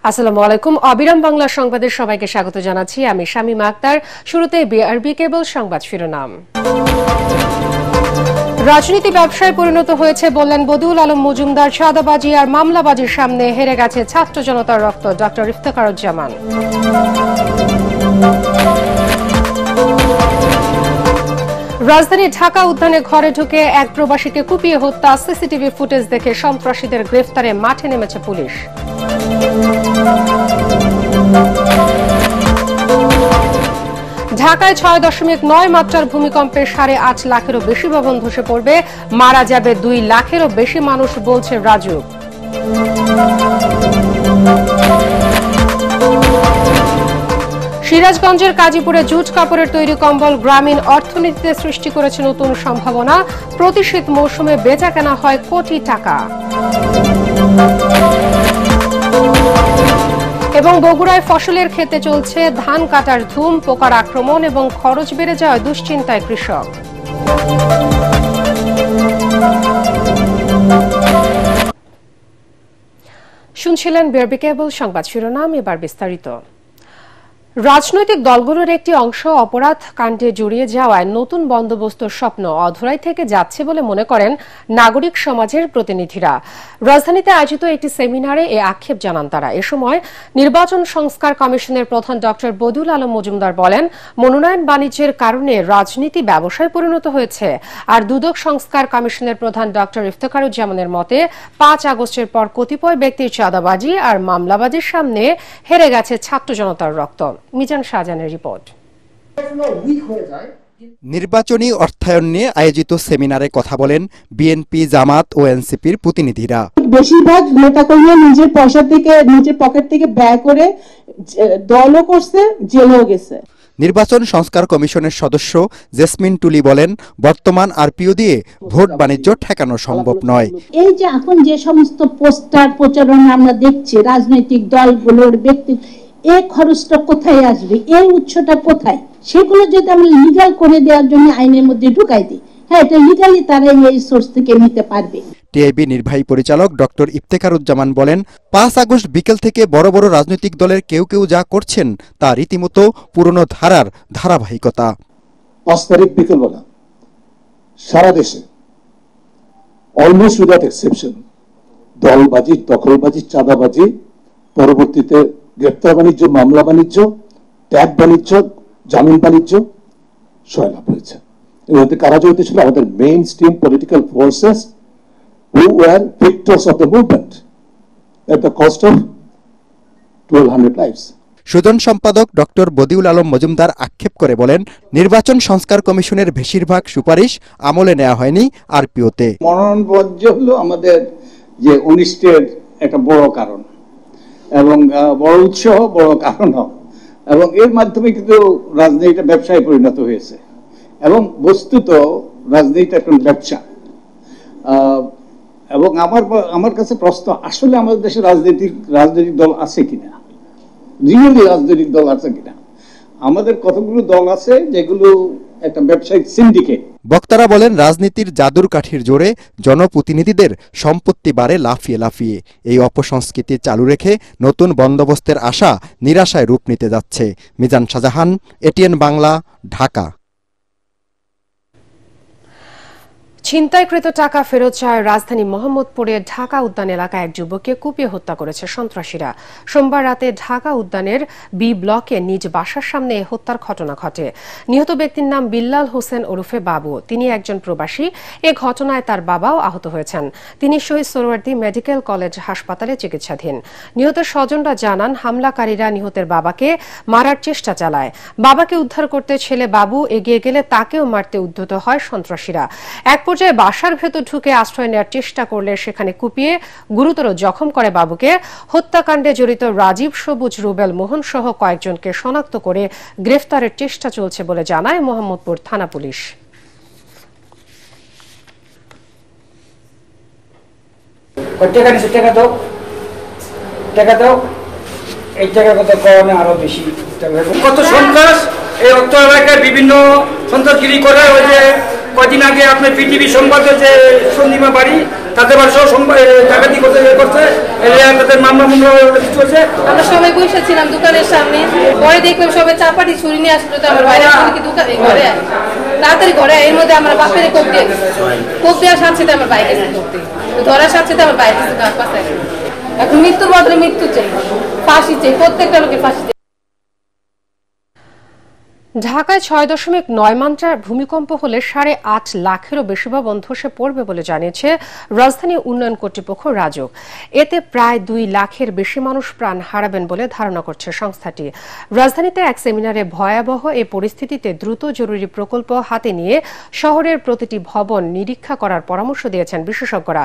আসসালামু আলাইকুম। অবিরাম বাংলা সংবাদের সবাইকে স্বাগত জানাচ্ছি। আমি শামীমা আক্তার। শুরুতে বিআরবি কেবল সংবাদ শিরোনাম। রাজনীতি ব্যবসায় পরিণত হয়েছে বললেন বদিউল আলম মজুমদার। চাঁদাবাজি আর মামলাবাজির সামনে হেরে গেছে ছাত্র জনতার রক্ত, ডক্টর ইফতেখারুজ্জামান। রাজধানী ঢাকা উদ্যানে ঘরে ঢুকে এক প্রবাসীকে কুপিয়ে হত্যা, সিসিটিভি ফুটেজ দেখে সন্ত্রাসীদের গ্রেফতারে মাঠে নেমেছে পুলিশ। ঢাকায় 6.9 মাত্রার ভূমিকম্পে 8.5 লাখেরও বেশি ভবন ধসে পড়বে, মারা যাবে 2 লাখেরও বেশি মানুষ বলছে রাজউক। সিরাজগঞ্জের কাজীপুরে জুট কাপড়ের তৈরি কম্বল গ্রামীণ অর্থনীতিতে সৃষ্টি করেছে নতুন সম্ভাবনা। প্রতি শীত মৌসুমে বেচা কেনা হয় কোটি টাকা। এবং বগুড়ায় ফসলের ক্ষেতে চলছে ধান কাটার ধুম, পোকার আক্রমণ এবং খরচ বেড়ে যাওয়ায় দুশ্চিন্তায় কৃষক। শুনছিলেন বিআরবি কেবল সংবাদ শিরোনাম, এবার বিস্তারিত। রাজনৈতিক দলগুলোর একটি অংশ অপরাধ কাণ্ডে জড়িয়ে যাওয়ায় নতুন বন্দোবস্তর স্বপ্ন অধরাই থেকে যাচ্ছে বলে মনে করেন নাগরিক সমাজের প্রতিনিধিরা। রাজধানীতে আয়োজিত একটি সেমিনারে এ আক্ষেপ জানান তারা। এ সময় নির্বাচন সংস্কার কমিশনের প্রধান ডক্টর বদিউল আলম মজুমদার বলেন, মনোনয়ন বাণিজ্যের কারণে রাজনীতি ব্যবসায় পরিণত হয়েছে। আর দুদক সংস্কার কমিশনের প্রধান ডক্টর ইফতেখারুজ্জামানের মতে 5 আগস্টের পর কতিপয় ব্যক্তির চাঁদাবাজি আর মামলাবাজির সামনে হেরে গেছে ছাত্র জনতার রক্ত। মিজান শাহজাহানের রিপোর্ট। নির্বাচনী অর্থায়ন নিয়ে আয়োজিত সেমিনারে কথা বলেন বিএনপি, জামাত ও এনসিপির প্রতিনিধিরা। বেশিরভাগ নেতাকর্মী নিজের পয়সা থেকে, নিজের পকেট থেকে ব্যয় করে দলও করছে, জেলেও গেছে। নির্বাচন সংস্কার কমিশনের সদস্য জেসমিন টুলি বলেন, বর্তমান আরপিও দিয়ে ভোট বাণিজ্য ঠেকানো সম্ভব নয়। এই যে এখন যে সমস্ত পোস্টার প্রচারণা আমরা দেখছি রাজনৈতিক দলগুলোর ব্যক্তি, এই খরচটা কোথায় আসবে, এই উৎসটা কোথায়, সেগুলো যদি আমরা লিগ্যাল করে দেওয়ার জন্য আইনের মধ্যে ঢুকাই দিই, হ্যাঁ এটা লিগ্যালি তারা এই সোর্স থেকে নিতে পারবে। টিআইবি নির্বাহী পরিচালক ডক্টর ইফতেখারুজ্জামান বলেন, 5 আগস্ট বিকেল থেকে বড় বড় রাজনৈতিক দলের কেউ কেউ যা করছেন তা রীতিমতো পুরনো ধারার ধারাবাহিকতা। 5 তারিখ বিকেলবেলা সারা দেশে অলমোস্ট উইদাউট এক্সেপশন দলবাজি, দখলবাজি, চাঁদাবাজি, পরবর্তীতে গ্রেপ্তার বাণিজ্য, মামলা বাণিজ্য, ট্যাগ বাণিজ্য, জামিন বাণিজ্য সয়লাভ হয়েছে। এর মধ্যে কারা জড়িত ছিল? আমাদের mainstream political forces who were victors of the movement at the cost of 1200 lives. Sujan সম্পাদক ডক্টর বদিউল আলম মজুমদার আক্ষেপ করে বলেন, নির্বাচন সংস্কার কমিশনের বেশিরভাগ সুপারিশ আমলে নেওয়া হয়নি আরপিওতে। মনোনয়ন বর্জ্য হলো আমাদের যে অনিষ্টের একটা বড় কারণ এবং বড় উৎসাহ, বড় কারণ, এবং এর মাধ্যমে কিন্তু রাজনীতিটা ব্যবসায় পরিণত হয়েছে। এবং বস্তুত রাজনীতিটা একটা ব্যবসা। এবং আমার কাছে প্রশ্ন, আসলে আমাদের দেশে রাজনৈতিক দল আছে কিনা, রিয়েলি রাজনৈতিক দল আছে কিনা? আমাদের কতগুলো দল আছে যেগুলো একটা ব্যবসায়িক সিন্ডিকেট। বক্তারা বলেন, রাজনীতির জাদুর কাঠির জোরে জনপ্রতিনিধিদের সম্পত্তি বাড়ে লাফিয়ে লাফিয়ে। এই অপসংস্কৃতি চালু রেখে নতুন বন্দোবস্তের আশা নিরাশায় রূপ নিতে যাচ্ছে। মিজান শাহজাহান, এটিএন বাংলা, ঢাকা। ছিনতাইকৃত টাকা ফেরত চায় রাজধানী মোহাম্মদপুরে ঢাকা উদ্যান এলাকায় এক যুবককে কুপিয়ে হত্যা করেছে সন্ত্রাসীরা। সোমবার রাতে ঢাকা উদ্যানের বি ব্লকে নিজ বাসার সামনে হত্যার ঘটনা ঘটে। নিহত ব্যক্তির নাম বিল্লাল হোসেন ওরফে বাবু। তিনি একজন প্রবাসী। এ ঘটনায় তার বাবাও আহত হয়েছেন। তিনি শহীদ সোহরাওয়ার্দী মেডিকেল কলেজ হাসপাতালে চিকিৎসাধীন। নিহতের স্বজনরা জানান, হামলাকারীরা নিহতের বাবাকে মারার চেষ্টা চালায়। বাবাকে উদ্ধার করতে ছেলে বাবু এগিয়ে গেলে তাকেও মারতে উদ্যত হয় সন্ত্রাসীরা। এক পর্যায়ে বাসার ভেতর ঢুকে আশ্রয় নেওয়ার চেষ্টা করলে সেখানে কুপিয়ে গুরুতর জখম করে বাবুকে। হত্যাকাণ্ডে জড়িত রাজীব, সবুজ, রুবেল, মোহন সহ কয়েকজনকে শনাক্ত করে গ্রেফতারের চেষ্টা চলছে বলে জানায় মোহাম্মদপুর থানা পুলিশ। আরো বেশি কত সন্ত্রাস এই অর্থ এলাকায় বিভিন্ন সন্ত্রাসগিরি করে। ওই যে কদিন আগে আপনার পৃথিবী সংবাদে যে সন্দীপা বাড়ি তাদের বাসা ডাকাতি করছে তাদের মামলা চলছে। আমরা সবাই বসে ছিলাম দোকানের সামনে, পরে দেখলাম সবাই চাপাটি ছুরি নিয়ে আসলো, তো আমার বাইরে কি দোকানে ঘরে আয় তাড়াতাড়ি ঘরে, এর মধ্যে আমার বাপের কোপ দেওয়ার সাথে সাথে আমার বাইরে করতে ধরার সাথে সাথে আমার বাইরে গাছ পাশে। এখন মৃত্যুর বদলে মৃত্যু চাই, ফাঁসি চাই, প্রত্যেকটা লোকের ফাঁসি চাই। ঢাকায় 6.9 মাত্রার ভূমিকম্প হলে 8.5 লাখেরও বেশি ভবন ধসে পড়বে বলে জানিয়েছে রাজধানী উন্নয়ন কর্তৃপক্ষ রাজুক। এতে প্রায় 2 লাখের বেশি মানুষ প্রাণ হারাবেন বলে ধারণা করছে সংস্থাটি। রাজধানীতে এক সেমিনারে ভয়াবহ এই পরিস্থিতিতে দ্রুত জরুরি প্রকল্প হাতে নিয়ে শহরের প্রতিটি ভবন নিরীক্ষা করার পরামর্শ দিয়েছেন বিশেষজ্ঞরা।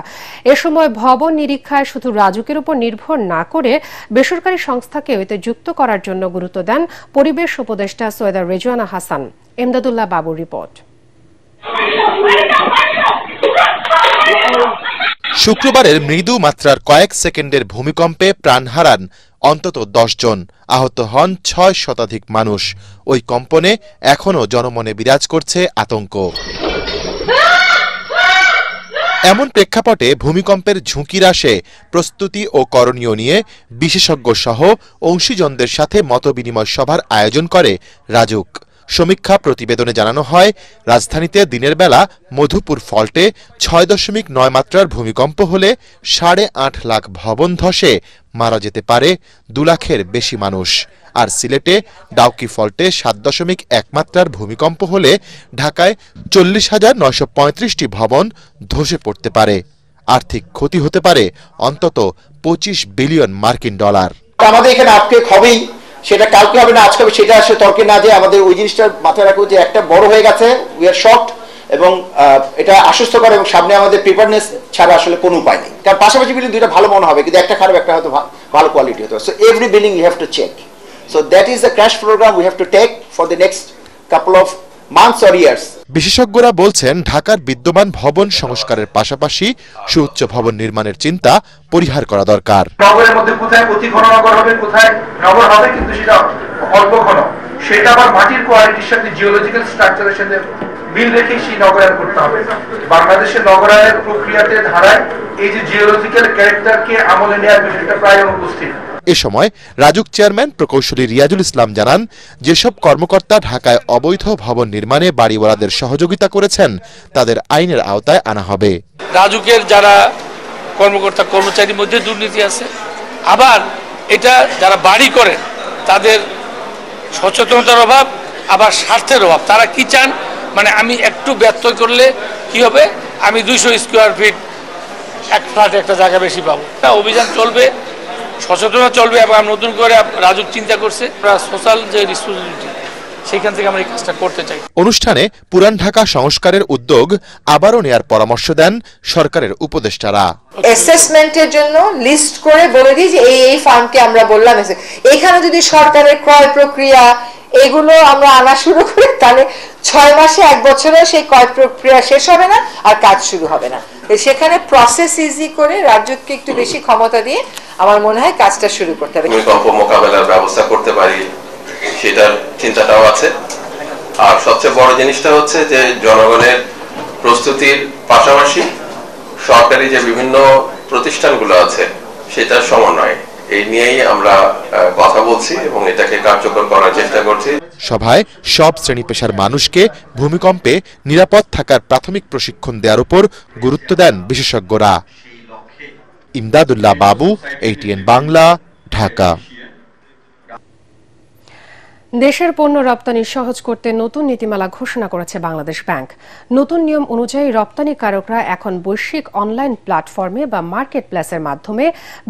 এ সময় ভবন নিরীক্ষায় শুধু রাজুকের উপর নির্ভর না করে বেসরকারি সংস্থাকেও এতে যুক্ত করার জন্য গুরুত্ব দেন পরিবেশ উপদেষ্টা সৈয়দা রেজওয়ানা হাসান। এমদাদুল্লাহ বাবুর রিপোর্ট। শুক্রবারের মৃদু মাত্রার কয়েক সেকেন্ডের ভূমিকম্পে প্রাণ হারান অন্তত 10 জন, আহত হন 6 শতাধিক মানুষ। ওই কম্পনে এখনও জনমনে বিরাজ করছে আতঙ্ক। এমন প্রেক্ষাপটে ভূমিকম্পের ঝুঁকি হ্রাসে প্রস্তুতি ও করণীয় নিয়ে বিশেষজ্ঞ সহ অংশীজনদের সাথে মতবিনিময় সভার আয়োজন করে রাজুক। সমীক্ষা প্রতিবেদনে জানানো হয়, রাজধানীতে দিনের বেলা মধুপুর ফল্টে 6.9 মাত্রার ভূমিকম্প হলে 8.5 লাখ ভবন ধসে মারা যেতে পারে 2 লাখের বেশি মানুষ। আর সিলেটে ডাউকি ফল্টে 7.1 মাত্রার ভূমিকম্প হলে ঢাকায় 40,935টি ভবন ধসে পড়তে পারে। আর্থিক ক্ষতি হতে পারে অন্তত 25 বিলিয়ন মার্কিন ডলার। আমাদের এখানে আজকে হবেই, সেটা কালকে হবে না আজকে হবে, সেটা আসলে তর্কে না যে আমাদের ওই জিনিসটা মাথায় রাখবো যে একটা বড় হয়ে গেছে, উই আর শকড, এবং এটা আশ্বস্ত করে এবং সামনে আমাদের প্রিপারেডনেস ছাড়া আসলে কোনো উপায় নেই। কারণ পাশাপাশি বিল্ডিং দুইটা ভালো মনে হবে, কিন্তু একটা খারাপ একটা হয়তো ভালো কোয়ালিটি হতে হবে। So every building you have to check. So that is the crash program we have to take for the next couple of months or years. বিশেষজ্ঞরা বলছেন, ঢাকার বিদ্যমান ভবন সংস্কারের পাশাপাশি সুউচ্চ ভবন নির্মাণের চিন্তা পরিহার করা দরকার। নগরের মধ্যে কোথায় অতি ঘন নগর হবে, কোথায় নগর হবে কিন্তু সেটা অল্প ঘন, সেটা আবার মাটির কোয়ালিটির সাথে জিওলজিক্যাল স্ট্রাকচারের সাথে মিল রেখে সেই নগরায়ন করতে হবে। বাংলাদেশের নগরায়নের প্রক্রিয়াতে ধারায় এই যে জিওলজিক্যাল ক্যারেক্টারকে আমলে নেওয়ার বিষয়টা প্রায় অনুপস্থিত। এ সময় রাজুক চেয়ারম্যান প্রকৌশলী রিয়াজুল ইসলাম জানান, যেসব কর্মকর্তা ঢাকায় অবৈধ ভবন নির্মাণে বাড়িওয়ালাদের সহযোগিতা করেছেন তাদের আইনের আওতায় আনা হবে। রাজুকের যারা কর্মকর্তা কর্মচারীর মধ্যে দুর্নীতি আছে, আবার এটা যারা বাড়ি করেন তাদের সচেতনতার অভাব, আবার স্বার্থের অভাব। তারা কি চান, মানে আমি একটু ব্যর্থ করলে কি হবে, আমি 200 স্কোয়ার ফিট এক ফ্ল্যাট একটা জায়গা বেশি পাবো। অভিযান চলবে, সচেতনতা চলবে, এবং নতুন করে রাজুক চিন্তা করছে সোশ্যাল যে রেসপন্সিবিলিটি, সেখান থেকে আমরা এই কাজটা করতে চাই। অনুষ্ঠানে পুরান ঢাকা সংস্কারের উদ্যোগ আবারও নেয়ার পরামর্শ দেন সরকারের উপদেষ্টারা। অ্যাসেসমেন্টের জন্য লিস্ট করে বলে দিই যে এই ফান্ডকে আমরা বললাম, এখানে যদি সরকারের ক্রয় প্রক্রিয়া এগুলো আমরা আনা শুরু করি, তাহলে 6 মাসে 1 বছরে সেই ক্রয় প্রক্রিয়া শেষ হবে না আর কাজ শুরু হবে না। সেখানে প্রসেস ইজি করে রাজ্যকে একটু বেশি ক্ষমতা দিয়ে আমার মনে হয় কাজটা শুরু করতে হবে। ভূমিকম্প মোকাবেলার ব্যবস্থা করতে পারি সেটার চিন্তাটাও আছে। আর সবচেয়ে বড় জিনিসটা হচ্ছে যে জনগণের প্রস্তুতির পাশাপাশি সরকারি যে বিভিন্ন প্রতিষ্ঠানগুলো আছে সেটার সমন্বয়, এই নিয়েই আমরা কথা বলছি এবং এটাকে কার্যকর করার চেষ্টা করছি। সভায় সব শ্রেণী পেশার মানুষকে ভূমিকম্পে নিরাপদ থাকার প্রাথমিক প্রশিক্ষণ দেওয়ার উপর গুরুত্ব দেন বিশেষজ্ঞরা। ইমদাদুল্লাহ বাবু, ATN বাংলা, ঢাকা। দেশের পণ্য রপ্তানি সহজ করতে নতুন নীতিমালা ঘোষণা করেছে বাংলাদেশ ব্যাংক। নতুন নিয়ম অনুযায়ী রপ্তানিকারকরা এখন বৈশ্বিক অনলাইন প্ল্যাটফর্মে বা মার্কেট প্লেসের মাধ্যমে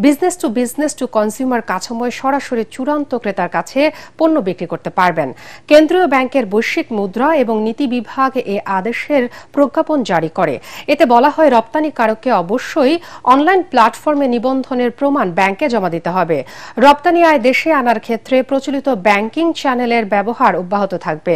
বিজনেস টু কনজিউমার কাঠামোয় সরাসরি চূড়ান্ত ক্রেতার কাছে পণ্য বিক্রি করতে পারবেন। কেন্দ্রীয় ব্যাংকের বৈশ্বিক মুদ্রা এবং নীতি বিভাগ এ আদেশের প্রজ্ঞাপন জারি করে। এতে বলা হয়, রপ্তানিকারককে অবশ্যই অনলাইন প্ল্যাটফর্মে নিবন্ধনের প্রমাণ ব্যাংকে জমা দিতে হবে। রপ্তানি আয় দেশে আনার ক্ষেত্রে প্রচলিত ব্যাংকিং চ্যানেলের ব্যবহার অব্যাহত থাকবে।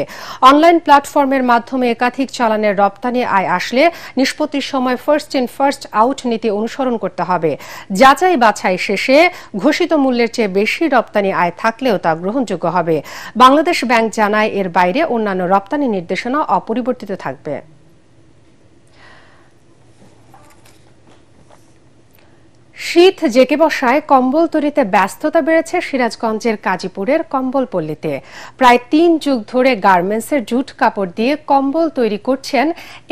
অনলাইন প্ল্যাটফর্মের মাধ্যমে একাধিক চালানের রপ্তানি আয় আসলে নিষ্পত্তির সময় ফার্স্ট ইন ফার্স্ট আউট নীতি অনুসরণ করতে হবে। যাচাই বাছাই শেষে ঘোষিত মূল্যের চেয়ে বেশি রপ্তানি আয় থাকলেও তা গ্রহণযোগ্য হবে। বাংলাদেশ ব্যাংক জানায়, এর বাইরে অন্যান্য রপ্তানি নির্দেশনা অপরিবর্তিত থাকবে। শীত জেঁকে বসায় কম্বল তৈরিতে ব্যস্ততা বেড়েছে সিরাজগঞ্জের কাজীপুরের কম্বলপল্লীতে। প্রায় ৩ যুগ ধরে গার্মেন্টসের জুট কাপড় দিয়ে কম্বল তৈরি করছেন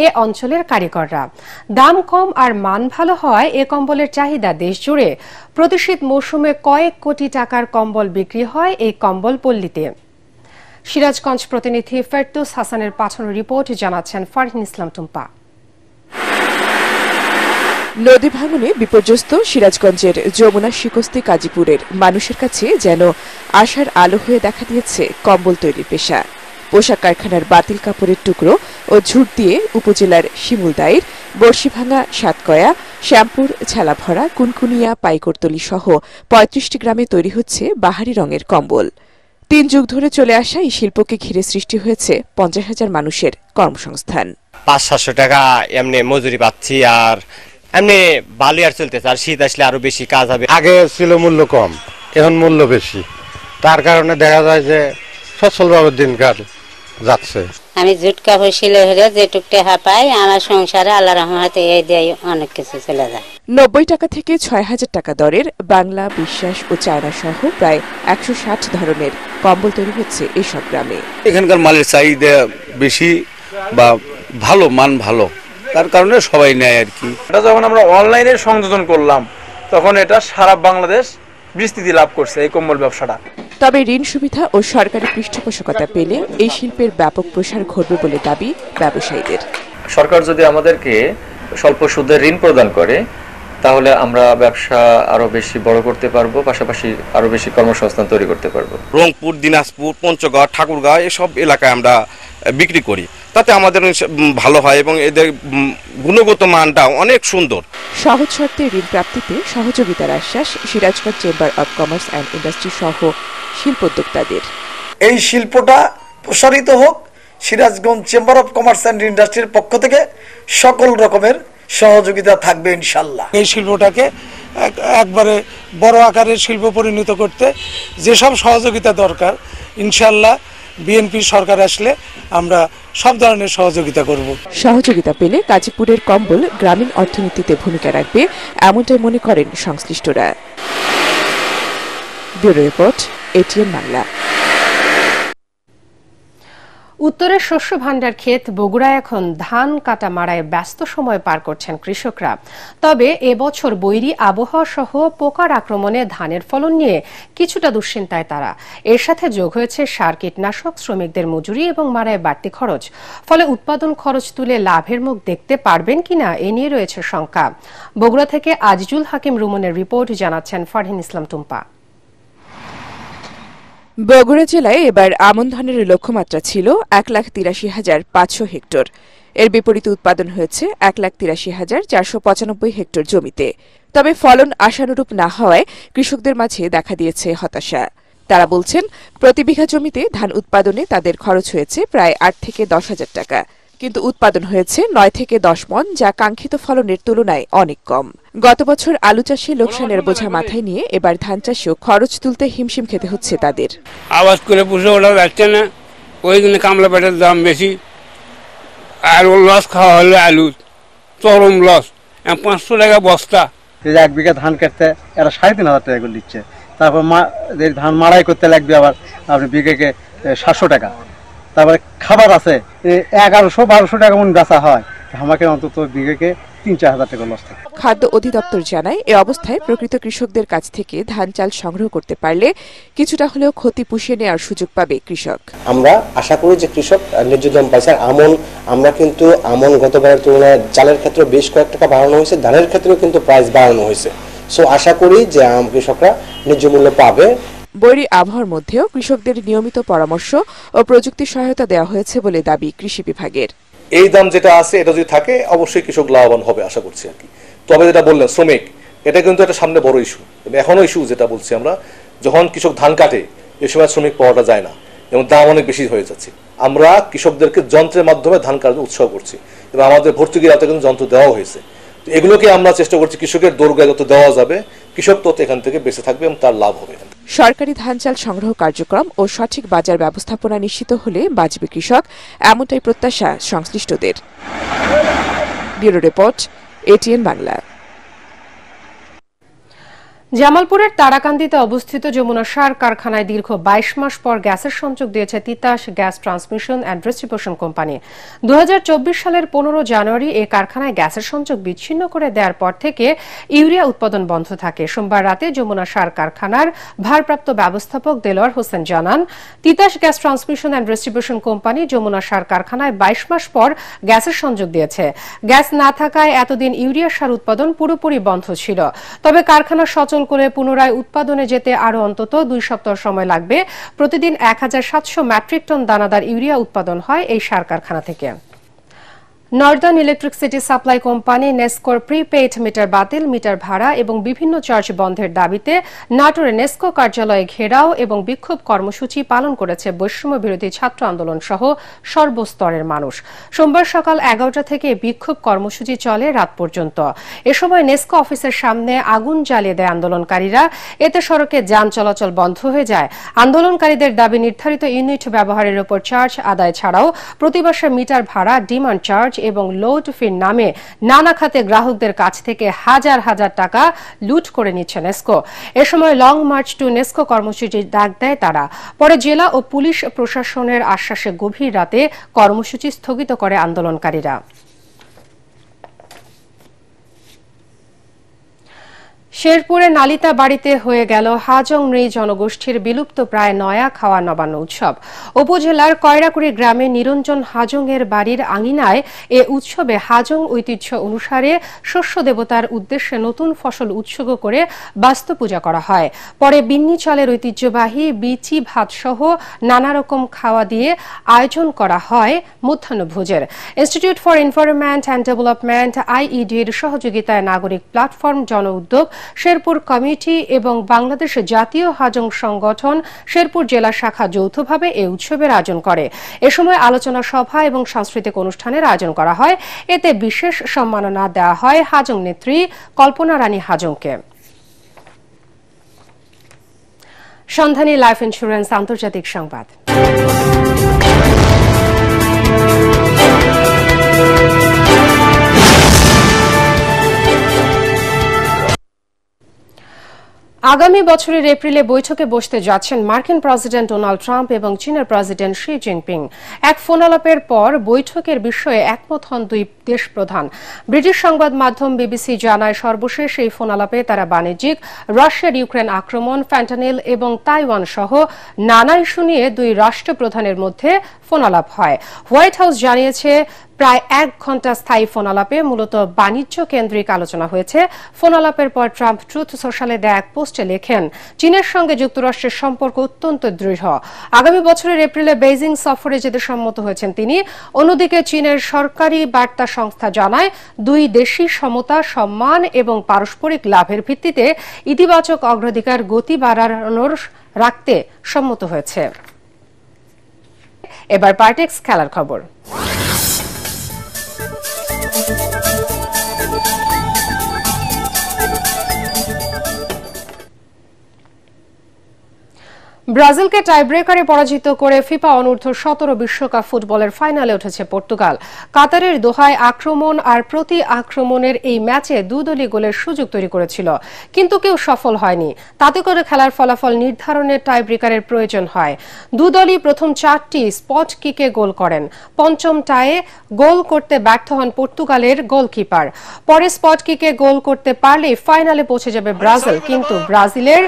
এ অঞ্চলের কারিগররা। দাম কম আর মান ভালো হওয়ায় এ কম্বলের চাহিদা দেশ জুড়ে। প্রতি শীত মৌসুমে কয়েক কোটি টাকার কম্বল বিক্রি হয় এই কম্বলপল্লীতে। সিরাজগঞ্জ প্রতিনিধি ফেরদৌস হাসানের পাঠানো রিপোর্ট জানাচ্ছেন ফারহিন ইসলাম টুম্পা। নদী ভাঙনে বিপর্যস্ত সিরাজগঞ্জের যমুনা শিকস্তি কাজীপুরের মানুষের কাছে যেন আশার আলো হয়ে দেখা দিয়েছে কম্বল তৈরির পেশা। পোশাক কারখানার বাতিল কাপড়ের টুকরো ও ঝুট দিয়ে উপজেলার শিমুলদাইর, বর্ষিভাঙা, সাতকয়া, শ্যামপুর, ঝালাভরা, কুনকুনিয়া, পাইকরতলি সহ ৩৫টি গ্রামে তৈরি হচ্ছে বাহারি রঙের কম্বল। ৩ যুগ ধরে চলে আসা এই শিল্পকে ঘিরে সৃষ্টি হয়েছে ৫০,০০০ মানুষের কর্মসংস্থান। ৫০০ টাকা এমনি মজুরি পাচ্ছি, আর এমনি ভালো আর চলতেছে। আর শীত আসলে আরো বেশি কাজ হবে। আগে ছিল মূল্য কম, এখন মূল্য বেশি, তার কারণে দেখা যায় যে সচ্ছলভাবে দিনকাল যাচ্ছে। আমি জুট কাপড় সিলাই হলে যেটুক টাকা পাই আমার সংসারে আল্লাহর রহমতে এই দিয়ে অনেক কিছু চলে যায়। ৯০ টাকা থেকে ৬,০০০ টাকা দরের বাংলা, বিশ্বাস ও চায়না সহ প্রায় ১৬০ ধরনের কম্বল তৈরি হচ্ছে এইসব গ্রামে। এখানকার মালের চাহিদা বেশি বা ভালো মান ভালো, তার কারণে সবাই নেয় আর কি। এটা যখন আমরা অনলাইনে সংযোজন করলাম তখন এটা সারা বাংলাদেশ বিস্তৃতি লাভ করছে এই কম্বল ব্যবসাটা। তবে ঋণ সুবিধা ও সরকারি পৃষ্ঠপোষকতা পেলে এই শিল্পের ব্যাপক প্রসার ঘটবে বলে দাবি ব্যবসায়ীদের। সরকার যদি আমাদেরকে স্বল্প সুদে ঋণ প্রদান করে তাহলে আমরা ব্যবসা আরো বেশি বড় করতে পারবো, পাশাপাশি আরো বেশি কর্মসংস্থান তৈরি করতে পারবো। রংপুর, দিনাজপুর, পঞ্চগড়, ঠাকুরগাঁও এসব এলাকায় আমরা বিক্রি করি, তাতে আমাদের ভালো হয় এবং এদের গুণগত মানটা অনেক সুন্দর। সহজ শর্তে ঋণ প্রাপ্তিতে সহযোগিতার আশ্বাস Sirajganj chamber of commerce and industry সহ শিল্পোদ্যোক্তাদের। এই শিল্পটা প্রসারিত হোক, Sirajganj chamber of commerce and ইন্ডাস্ট্রির পক্ষ থেকে সকল রকমের সহযোগিতা থাকবে ইনশাল্লাহ। এই শিল্পটাকে একবারে বড় আকারের শিল্প পরিণত করতে যেসব সহযোগিতা দরকার ইনশাল্লাহ বিএনপি সরকার আসলে আমরা সব ধরনের সহযোগিতা করব। সহযোগিতা পেলে গাজীপুরের কম্বল গ্রামীণ অর্থনীতিতে ভূমিকা রাখবে এমনটাই মনে করেন সংশ্লিষ্টরা। Bureau report, ATN Bangla. উত্তরের শস্য ভাণ্ডার ক্ষেত বগুড়ায় এখন ধান কাটা মারায় ব্যস্ত সময় পার করছেন কৃষকরা। তবে এবছর বৈরী আবহাওয়া সহ পোকার আক্রমণে ধানের ফলন নিয়ে কিছুটা দুশ্চিন্তায় তারা। এর সাথে যোগ হয়েছে সার, কীটনাশক, শ্রমিকদের মজুরি এবং মারায় বাড়তি খরচ। ফলে উৎপাদন খরচ তুলে লাভের মুখ দেখতে পারবেন কিনা এ নিয়ে রয়েছে শঙ্কা। বগুড়া থেকে আজিজুল হাকিম রুমনের রিপোর্ট জানাচ্ছেন ফারহিন ইসলাম টুম্পা। বগুড়া জেলায় এবার আমন ধানের লক্ষ্যমাত্রা ছিল ১,৮৩,৫০০ হেক্টর। এর বিপরীতে উৎপাদন হয়েছে ১,৮৩,৪৯৫ হেক্টর জমিতে। তবে ফলন আশানুরূপ না হওয়ায় কৃষকদের মাঝে দেখা দিয়েছে হতাশা। তারা বলছেন, প্রতি বিঘা জমিতে ধান উৎপাদনে তাদের খরচ হয়েছে প্রায় ৮ থেকে ১০,০০০ টাকা, কিন্তু উৎপাদন হয়েছে ৯ থেকে ১০ মণ, যা কাঙ্ক্ষিত ফলনের তুলনায় অনেক কম। গত বছর আলু চাষে লোকসানের বোঝা মাথায় নিয়ে এবার ধান চাষেও খরচ তুলতে হিমশিম খেতে হচ্ছে তাদের। আওয়াজ করে পুষে ওঠা যাচ্ছে না, ওই জন্য কামলা পেটের দাম বেশি, আর লস খাওয়া হলে আলু চরম লস। ৫০০ টাকা বস্তা। ১ বিঘা ধান কাটতে এরা ৩,৫০০ টাকা করে দিচ্ছে। তারপর ধান মাড়াই করতে লাগবে আবার আপনি বিঘাকে ৭০০ টাকা। তারপরে খাবার আছে ১১০০-১২০০ টাকা মন বেচা হয়, আমাকে অন্তত বিঘাকে ৩-৪ হাজার টাকা লস থাকে। খাদ্য অধিদপ্তর জানায়, এ অবস্থায় প্রকৃত কৃষকদের কাছ থেকে ধান চাল সংগ্রহ করতে পারলে কিছুটা হলেও ক্ষতি পুষিয়ে নেওয়ার সুযোগ পাবে কৃষক। আমরা আশা করি যে কৃষক ন্যায্য দাম পাইছে। আমরা কিন্তু আমন গতবারের তুলনায় চালের ক্ষেত্রে বেশ কয়েক টাকা বাড়ানো হয়েছে, ধানের ক্ষেত্রেও কিন্তু প্রাইস বাড়ানো হয়েছে। সো আশা করি যে কৃষকরা ন্যায্য মূল্য পাবে। বৈরী আবহাওয়ার মধ্যেও কৃষকদের নিয়মিত পরামর্শ ও প্রযুক্তি সহায়তা দেওয়া হয়েছে বলে দাবি কৃষি বিভাগের। এই দাম যেটা আছে এটা যদি থাকে অবশ্যই কৃষক লাভবান হবে আশা করছি আর কি। তবে যেটা বললেন শ্রমিক, এটা কিন্তু একটা সামনে বড় ইস্যু, এখনো ইস্যু যেটা বলছি আমরা, যখন কৃষক ধান কাটে এ সময় শ্রমিক পাওয়াটা যায় না এবং দাম অনেক বেশি হয়ে যাচ্ছে। আমরা কৃষকদেরকে যন্ত্রের মাধ্যমে ধান কাটাতে উৎসাহ করছি এবং আমাদের ভর্তুকির আওতায় কিন্তু যন্ত্র দেওয়া হয়েছে। এগুলোকে আমরা চেষ্টা করছি কৃষকের দোরগোড়ায় যত দেওয়া যাবে কৃষক তত এখান থেকে বেঁচে থাকবে এবং তার লাভ হবে। সরকারি ধান চাল সংগ্রহ কার্যক্রম ও সঠিক বাজার ব্যবস্থাপনা নিশ্চিত হলে বাঁচবে কৃষক, এমনটাই প্রত্যাশা সংশ্লিষ্টদের। Bureau report, ATN Bangla. জামালপুরের তারাকান্দিতে অবস্থিত যমুনা সার কারখানায় দীর্ঘ ২২ মাস পর গ্যাসের সংযোগ দিয়েছে Titas gas transmission and distribution company. ২০২৪ সালের ১৫ জানুয়ারি এই কারখানায় গ্যাসের সংযোগ বিচ্ছিন্ন করে দেওয়ার পর থেকে ইউরিয়া উৎপাদন বন্ধ থাকে। সোমবার রাতে যমুনা সার কারখানার ভারপ্রাপ্ত ব্যবস্থাপক দেলোয়ার হোসেন জানান, Titas gas transmission and distribution company Jamuna সার কারখানায় ২২ মাস পর গ্যাসের সংযোগ দিয়েছে। গ্যাস না থাকায় এতদিন ইউরিয়া সার উৎপাদন পুরোপুরি বন্ধ ছিল। তবে কারখানা সচল করে পুনরায় উৎপাদনে যেতে আরো অন্তত ২ সপ্তাহ সময় লাগবে। প্রতিদিন ১৭০০ মেট্রিক টন দানাদার ইউরিয়া উৎপাদন হয় এই সার কারখানা থেকে। নর্দার্ন ইলেকট্রিসিটি সাপ্লাই কোম্পানি নেসকোর প্রিপেইড মিটার বাতিল, মিটার ভাড়া এবং বিভিন্ন চার্জ বন্ধের দাবিতে নাটোরে নেসকো কার্যালয়ে ঘেরাও এবং বিক্ষোভ কর্মসূচি পালন করেছে বৈষম্য বিরোধী ছাত্র আন্দোলন সহ সর্বস্তরের মানুষ। সোমবার সকাল ১১টা থেকে বিক্ষোভ কর্মসূচি চলে রাত পর্যন্ত। এ সময় নেসকো অফিসের সামনে আগুন জ্বালিয়ে দেয় আন্দোলনকারীরা। এতে সড়কে যান চলাচল বন্ধ হয়ে যায়। আন্দোলনকারীদের দাবি নির্ধারিত ইউনিট ব্যবহারের উপর চার্জ আদায় ছাড়াও প্রতি মাসে মিটার ভাড়া, ডিমান্ড চার্জ এবং লোড ফির নামে নানা খাতে গ্রাহকদের কাছ থেকে হাজার হাজার টাকা লুট করে নিচ্ছে নেসকো। এ সময় লং মার্চ টু নেসকো কর্মসূচির ডাক দেয় তারা। পরে জেলা ও পুলিশ প্রশাসনের আশ্বাসে গভীর রাতে কর্মসূচি স্থগিত করে আন্দোলনকারীরা। শেরপুরে নালিতা বাড়িতে হয়ে গেল হাজং নৃ জনগোষ্ঠীর বিলুপ্ত প্রায় নয়া খাওয়া নবান্ন উৎসব। উপজেলার কয়রাকুড়ি গ্রামে নিরঞ্জন হাজং এর বাড়ির আঙিনায় এ উৎসবে হাজং ঐতিহ্য অনুসারে শস্য দেবতার উদ্দেশ্যে নতুন ফসল উৎসর্গ করে বাস্তু পূজা করা হয়। পরে বিন্নি চালের ঐতিহ্যবাহী বিচি ভাত সহ নানা রকম খাওয়া দিয়ে আয়োজন করা হয় মধ্যাহ্নভোজের। Institute for environment and development আইইডির সহযোগিতায় নাগরিক প্ল্যাটফর্ম, জন উদ্যোগ, শেরপুর কমিটি এবং বাংলাদেশ জাতীয় হাজং সংগঠন শেরপুর জেলা শাখা যৌথভাবে এই উৎসবের আয়োজন করে। এ সময় আলোচনা সভা এবং সাংস্কৃতিক অনুষ্ঠানের আয়োজন করা হয়। এতে বিশেষ সম্মাননা দেওয়া হয় হাজং নেত্রী কল্পনা রানী হাজংকে। সন্ধানী লাইফ ইন্স্যুরেন্স আন্তর্জাতিক সংবাদ। আগামী বছরের এপ্রিলে বৈঠকে বসতে যাচ্ছেন মার্কিন প্রেসিডেন্ট ডোনাল্ড ট্রাম্প এবং চীনের প্রেসিডেন্ট শি জিনপিং। এক ফোনালাপের পর বৈঠকের বিষয়ে একমত হন দুই দেশ প্রধান। ব্রিটিশ সংবাদ মাধ্যম বিবিসি জানায়, সর্বশেষ এই ফোনালাপে তারা বাণিজ্যিক, রাশিয়ার ইউক্রেন আক্রমণ, ফ্যান্টানিল এবং তাইওয়ান সহ নানা ইস্যু নিয়ে দুই রাষ্ট্রপ্রধানের মধ্যে ফোনালাপ হয়। হোয়াইট হাউস জানিয়েছে, প্রায় ১ ঘণ্টা স্থায়ী ফোনালাপে মূলত বাণিজ্য কেন্দ্রিক আলোচনা হয়েছে। ফোনালাপের পর ট্রাম্প ট্রুথ সোশ্যালে দেয়া এক পোস্টে লেখেন, চীনের সঙ্গে যুক্তরাষ্ট্রের সম্পর্ক অত্যন্ত দৃঢ়। আগামী বছরের এপ্রিলে বেইজিং সফরে যেতে সম্মত হয়েছেন তিনি। অন্যদিকে চীনের সরকারি বার্তা সংস্থা জানায়, দুই দেশই সমতা, সম্মান এবং পারস্পরিক লাভের ভিত্তিতে ইতিবাচক অগ্রাধিকার গতি বাড়ানোর রাখতে সম্মত হয়েছে। এবার পার্টেক্স খেলার খবর। ব্রাজিলকে টাইব্রেকারে পরাজিত করে ফিফা অনূর্ধ্ব ১৭ বিশ্বকাপ ফুটবলের ফাইনালে উঠেছে পর্তুগাল। কাতারের দোহায় আক্রমণ আর প্রতি আক্রমণের এই ম্যাচে দুদলই গোলের সুযোগ তৈরি করেছিল, কিন্তু কেউ সফল হয়নি। তাতে করে খেলার ফলাফল নির্ধারণে টাইব্রেকারের প্রয়োজন হয়। দুদলই প্রথম ৪টি স্পট কিকে গোল করেন। পঞ্চম টায়ে গোল করতে ব্যর্থ হন পর্তুগালের গোলকিপার। পরে স্পট কিকে গোল করতে পারলে ফাইনালে পৌঁছে যাবে ব্রাজিল, কিন্তু ব্রাজিলের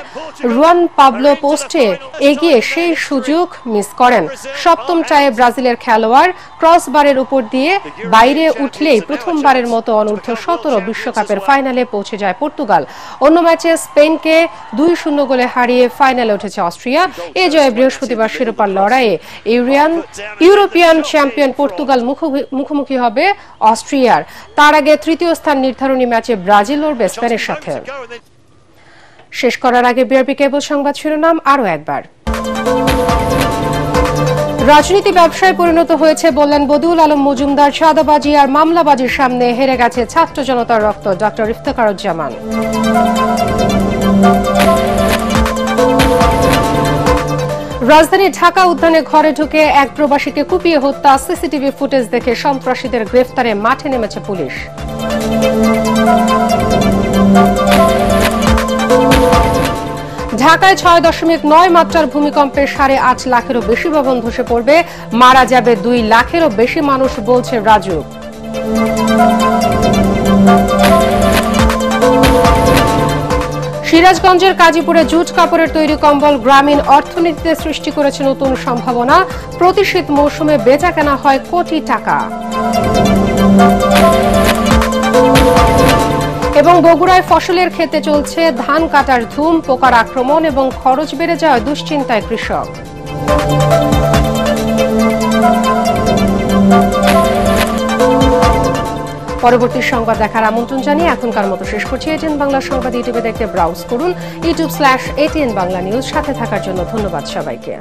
রুয়ান পাবলো পোস্টে এগিয়ে সেই সুযোগ মিস করেন। সপ্তম টায়ে ব্রাজিলের খেলোয়াড় ক্রসবারের উপর দিয়ে বাইরে উঠলেই প্রথমবারের মতো অনূর্ধ্ব ১৭ বিশ্বকাপের ফাইনালে পৌঁছে যায় পর্তুগাল। অন্য ম্যাচে স্পেনকে ২-০ গোলে হারিয়ে ফাইনালে উঠেছে অস্ট্রিয়া। এ জয়ে বৃহস্পতিবার শিরোপার লড়াইয়ে ইউরোপিয়ান চ্যাম্পিয়ন পর্তুগাল মুখোমুখি হবে অস্ট্রিয়ার। তার আগে তৃতীয় স্থান নির্ধারণী ম্যাচে ব্রাজিল লড়বে স্পেনের সাথে। শেষ করার আগে বিআরবি কেবল সংবাদ শিরোনাম আরো একবার। রাজনীতি ব্যবসায় পরিণত হয়েছে বললেন বদিউল আলম মজুমদার। চাঁদাবাজি আর মামলাবাজির সামনে হেরে গেছে ছাত্র জনতার রক্ত, ডক্টর ইফতেখারুজ্জামান। রাজধানী ঢাকা উদ্যানে ঘরে ঢুকে এক প্রবাসীকে কুপিয়ে হত্যা, সিসিটিভি ফুটেজ দেখে সন্ত্রাসীদের গ্রেফতারে মাঠে নেমেছে পুলিশ। ঢাকায় 6.9 মাত্রার ভূমিকম্পে 8.5 লাখেরও বেশি ভবন ধসে পড়বে, মারা যাবে 2 লাখেরও বেশি মানুষ বলছে রাজুক। সিরাজগঞ্জের কাজীপুরে জুট কাপড়ের তৈরি কম্বল গ্রামীণ অর্থনীতিতে সৃষ্টি করেছে নতুন সম্ভাবনা। প্রতি শীত মৌসুমে বেচা কেনা হয় কোটি টাকা। এবং বগুড়ায় ফসলের ক্ষেতে চলছে ধান কাটার ধুম, পোকার আক্রমণ এবং খরচ বেড়ে যাওয়ায় দুশ্চিন্তায় কৃষক। পরবর্তী সংবাদ দেখার আমন্ত্রণ জানিয়ে এখনকার মতো শেষ করছি। এটিএন বাংলা সংবাদ ইউটিউবে দেখতে ব্রাউজ করুন youtube/ATN বাংলা নিউজ। সাথে থাকার জন্য ধন্যবাদ সবাইকে।